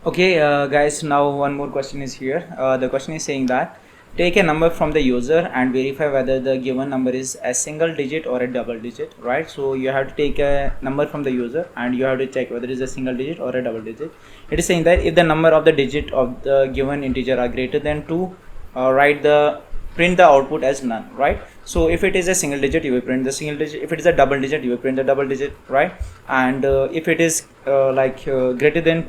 Okay, guys, now one more question is here. The question is saying that take a number from the user and verify whether the given number is a single digit or a double digit, right? So you have to take a number from the user and you have to check whether it is a single digit or a double digit. It is saying that if the number of the digit of the given integer are greater than 2, print the output as none, right? So if it is a single digit, you will print the single digit. If it is a double digit, you will print the double digit, right? And if it is greater than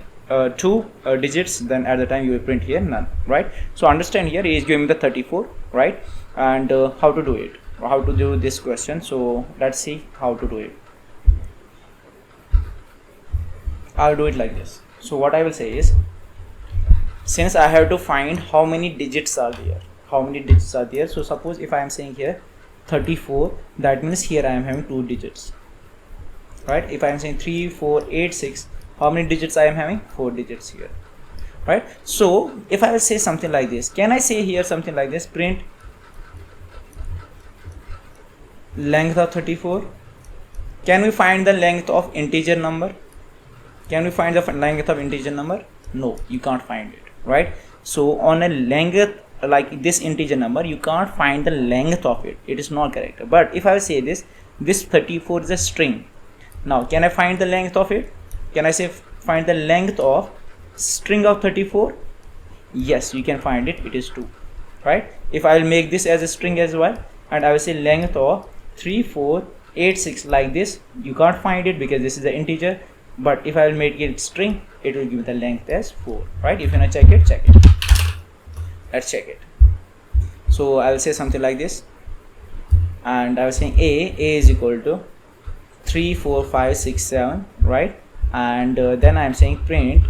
two digits, then at the time you will print here none, right? So understand here he is giving the 34, right? And how to do it, how to do this question. So let's see how to do it. I'll do it like this. So what I will say is, since I have to find how many digits are there, so suppose if I am saying here 34, that means here I am having 2 digits, right? If I am saying 3 4 8 6, how many digits I am having? 4 digits here, right? So if I will say something like this, can I say here something like this, print length of 34? Can we find the length of integer number? Can we find the length of integer number? No, you can't find it, right? So on a length like this integer number, you can't find the length of it. It is not correct. But if I will say this 34 is a string. Now can I find the length of it? Can I say find the length of string of 34? Yes, you can find it. It is 2, right? If I will make this as a string as well, and I will say length of 3 4 8 6 like this, you can't find it because this is the integer. But if I will make it string, it will give the length as 4, right? If you want to check it, check it. Let's check it. So I will say something like this, and I was saying a is equal to 3 4 5 6 7, right? And then I am saying print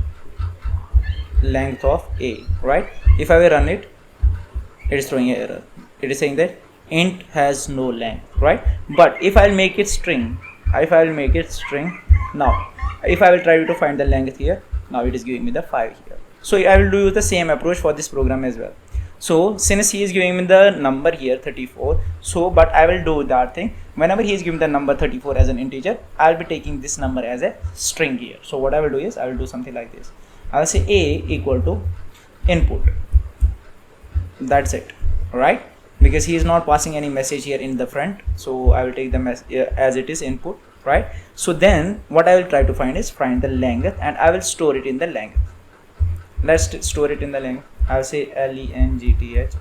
length of a, right? If I will run it, it is throwing an error. It is saying that int has no length, right? But if I will make it string, now if I will try to find the length here, now it is giving me the 5 here. So I will do the same approach for this program as well. So since he is giving me the number here 34, so but I will do that thing. Whenever he is giving the number 34 as an integer, I will be taking this number as a string here. So what I will do is, I will do something like this. I will say a equal to input. That's it, right? Because he is not passing any message here in the front, so I will take the message as it is input, right? So then what I will try to find is find the length, and I will store it in the length. Let's store it in the length. I'll say length.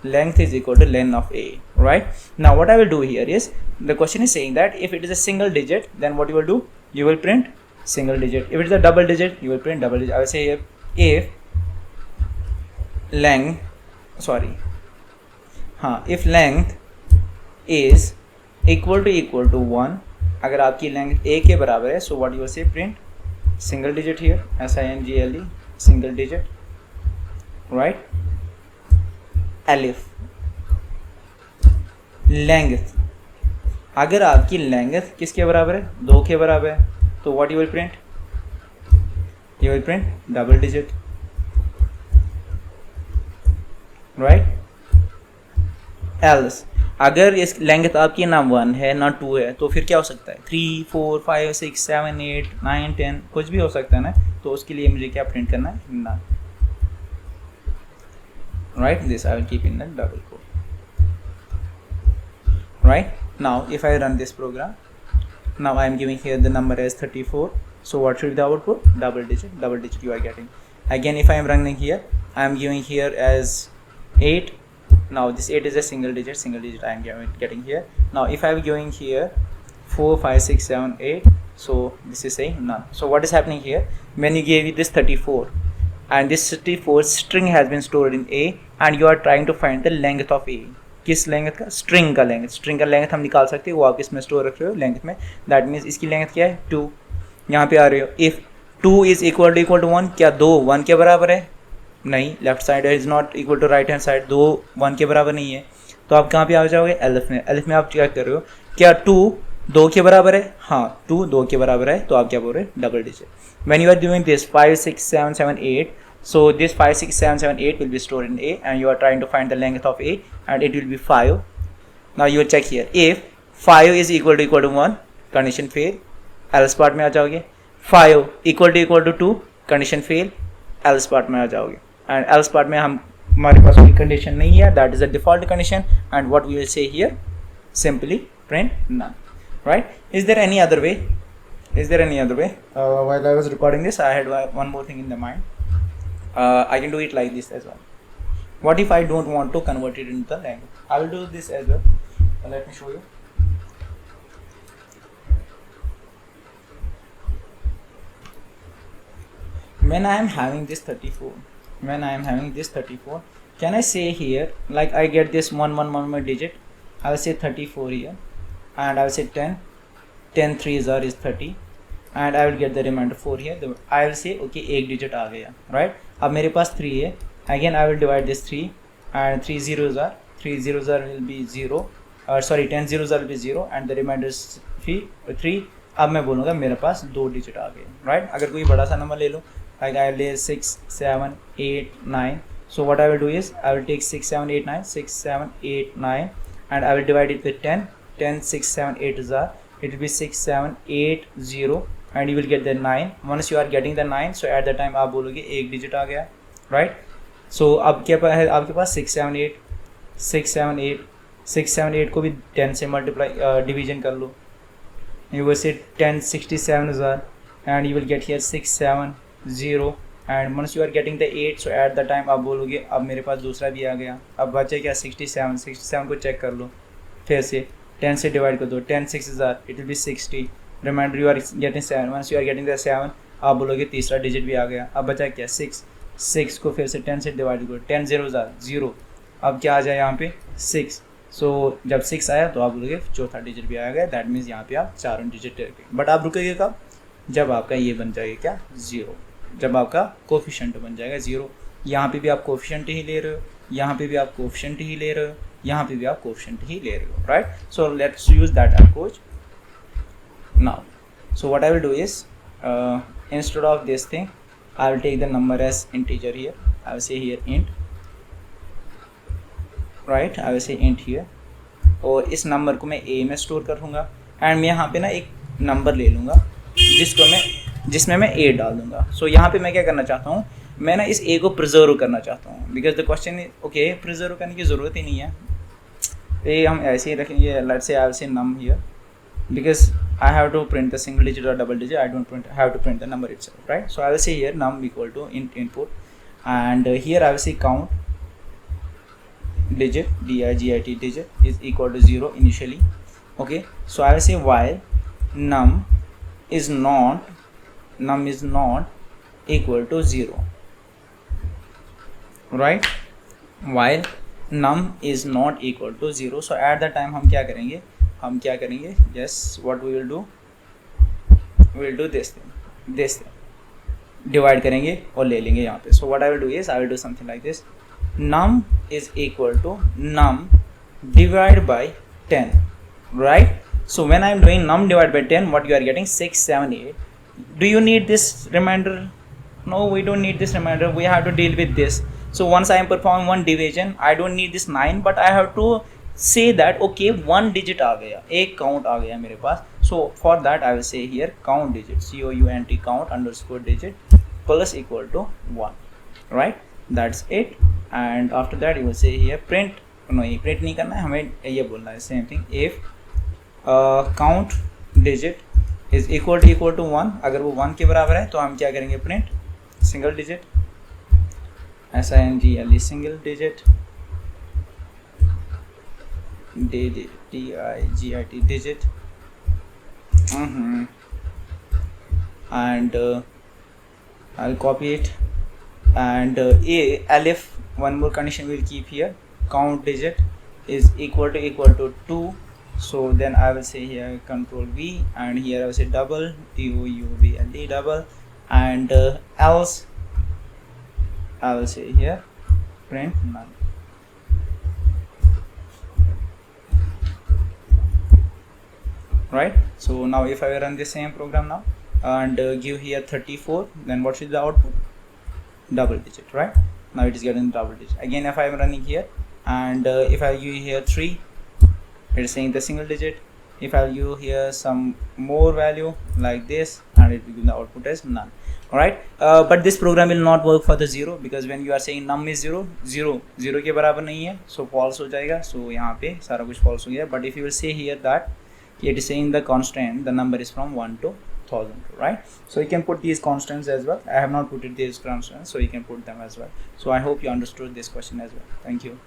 Length is equal to len of a, right? Now what I will do here is, the question is saying that if it is a single digit, then what you will do? You will print single digit. If it is a double digit, you will print double digit. I will say if length, if length is equal to 1, अगर आपकी length a के बराबर है, so what you will say, print single digit here, single, single digit, right? Alif length, अगर आपकी length किसके बराबर है? 2 के बराबर है, तो what you will print? You will print double digit, right? Else अगर इस लेंथ आपकी ना 1 है ना 2 है, तो फिर क्या हो सकता है? 3 4 5 6 7 8 9 10 कुछ भी हो सकता है ना. तो उसके लिए मुझे क्या प्रिंट करना है? ना, right? This I will keep in the double quote, right? Now if I run this program, now I am giving here the number as 34. So what should be the output? Double digit you are getting. Again, if I am running here, I am giving here as 8. Now this 8 is a single digit I am getting here. Now if I am giving here 4 5 6 7 8, so this is saying none. So what is happening here? When you gave it this 34, and this 34 string has been stored in a, and you are trying to find the length of a. किस length का? String का length. String का length हम निकाल सकते हैं, वो आप इसमें स्टोर रख रहे हो लेंथ में. दैट मीन्स इसकी लेंथ क्या है? 2. यहाँ पे आ रहे हो. इफ 2 इज इक्वल टू 1, क्या 2 1 के बराबर है? नहीं, left side is not equal to right hand side. 2 1 के बराबर नहीं है, तो आप कहाँ पे आ जाओगे? एलिफ में. एलिफ में आप क्या कर रहे हो? क्या 2 2 के बराबर है? हाँ, 2 2 के बराबर है, तो आप क्या बोल रहे हैं? Double digit. When you are doing this 5 6 7 7 8, so this 5 6 7 7 8 will be stored in a, and you are trying to find the length of a, and it will be 5. Now you will check here, if 5 is equal to 1, condition fail. else part में आ जाओगे. 5 equal to 2, condition fail. Else part में आ जाओगे and else part में हमारे पास कोई condition नहीं है, that is a default condition and what we will say here simply print none, right? Is there any other way? While I was recording this, I had one more thing in the mind. I can do it like this as well. What if I don't want to convert it into the language? I will do this as well. Let me show you. When I am having this 34, can I say here, like I get this 1 digit, I will say 34 here, and I will say 10 3s is 30, and I will get the remainder 4 here. I will say okay, एक digit आ गया, right? अब मेरे पास 3 है, again I will divide this 3 and 3 zeros are will be 0, or sorry 10 zeros will be 0 and the remainder is 3. अब मैं बोलूँगा मेरे पास 2 digit आ गए, right? अगर कोई बड़ा सा नंबर ले लो, like I will lay 6 7 8 9, so what I will do is I will take 6 7 8 9 6 7 8 9 and I will divide it with 10 6 7 8 is are, it will be 6 7 8 0 and you will get the 9. Once you are getting the 9, so at the time आप बोलोगे एक digit आ गया, right? So अब क्या है आपके पास 6 7 8 को भी 10 से मल्टीप्लाई डिवीजन कर लो, you will say 10 67 is are and you will get here 6 7 0 and once you are getting the 8, so at the time आप बोलोगे अब मेरे पास दूसरा भी आ गया, अब बचे क्या 67 को चेक कर लो, फिर से 10 से डिवाइड कर दो, 10 6 is are, it will be 60, reminder you are getting 7, once you are getting the 7 आप बोलोगे तीसरा डिजिट भी आ गया, अब बचा क्या 6 को फिर से 10 से डिवाइड करो, 10 zeros are 0, अब क्या आ जाए यहाँ पे 6, सो जब 6 आया तो आप बोलोगे चौथा डिजिट भी आ गया, दैट मीन्स यहाँ पे आप चारों डिजिट रखेंगे, बट आप रुकेंगे कब, जब आपका ये बन जाएगा क्या 0, जब आपका कोफिशिएंट बन जाएगा 0. यहाँ पे भी आप कोफिशिएंट ही ले रहे हो, यहाँ पे भी आप कोफिशिएंट ही ले रहे हो, यहाँ पे भी आप कोफिशिएंट ही ले रहे हो, right? So let's use that approach now. So what I will do is instead of this thing I will take the number as integer here. I will say here int, right? I will say int here, और इस number को मैं a में store करूँगा and मैं यहाँ पे ना एक नंबर ले लूँगा जिसमें मैं a डाल दूँगा. सो यहाँ पे मैं क्या करना चाहता हूँ, मैं ना इस a को प्रिजर्व करना चाहता हूँ, because the question is okay preserve करने की ज़रूरत ही नहीं है, ये हम ऐसे ही रखेंगे. Let's say I will say num here because I have to print the single digit or double digit, I don't have to print the number itself, right? So I will say here num equal to input and here I will say count digit digit digit is equal to 0 initially. Okay, so I will say while num is not equal to 0, right? While num is not equal to 0, so at the time हम क्या करेंगे, yes, what we will do this thing divide करेंगे और ले लेंगे यहाँ पे. So what I will do is I will do something like this, num is equal to num divided by 10, right? So when I am doing num divided by 10, what you are getting 6 7 8. Do you need this reminder? No, we don't need this reminder, we have to deal with this. So once I am performing one division, I don't need this 9, but I have to say that okay one digit आ गया, एक count आ गया मेरे पास. So for that I will say here count digit, count count underscore digit plus equal to 1, right? That's it. And after that you will say here print, no ये print नहीं करना है, हमें ये बोलना है same thing, if count digit is equal to 1, अगर वो 1 के बराबर है तो हम क्या करेंगे, print single digit, single single digit, digit digit, and I'll copy it and alif, one more condition we'll keep here, count digit is equal to 2, so then I will say here control V and here I will say double double double and else I will say here print none. Right? So now if I run the same program now and give here 34, then what is the output? Double digit, right? Now it is getting double digit. Again if I am running here and if I give here 3, it is saying the single digit. If I give here some more value like this and it will give the output as none. Alright, but this program will not work for the 0 because when you are saying num is 0, 0 के बराबर नहीं है, so false हो जाएगा. So यहाँ पे सारा कुछ false हो गया. But if you will say here that it is saying the constant, the number is from 1 to 1000, right? So you can put these constants as well. I have not put it these constants, so you can put them as well. So I hope you understood this question as well. Thank you.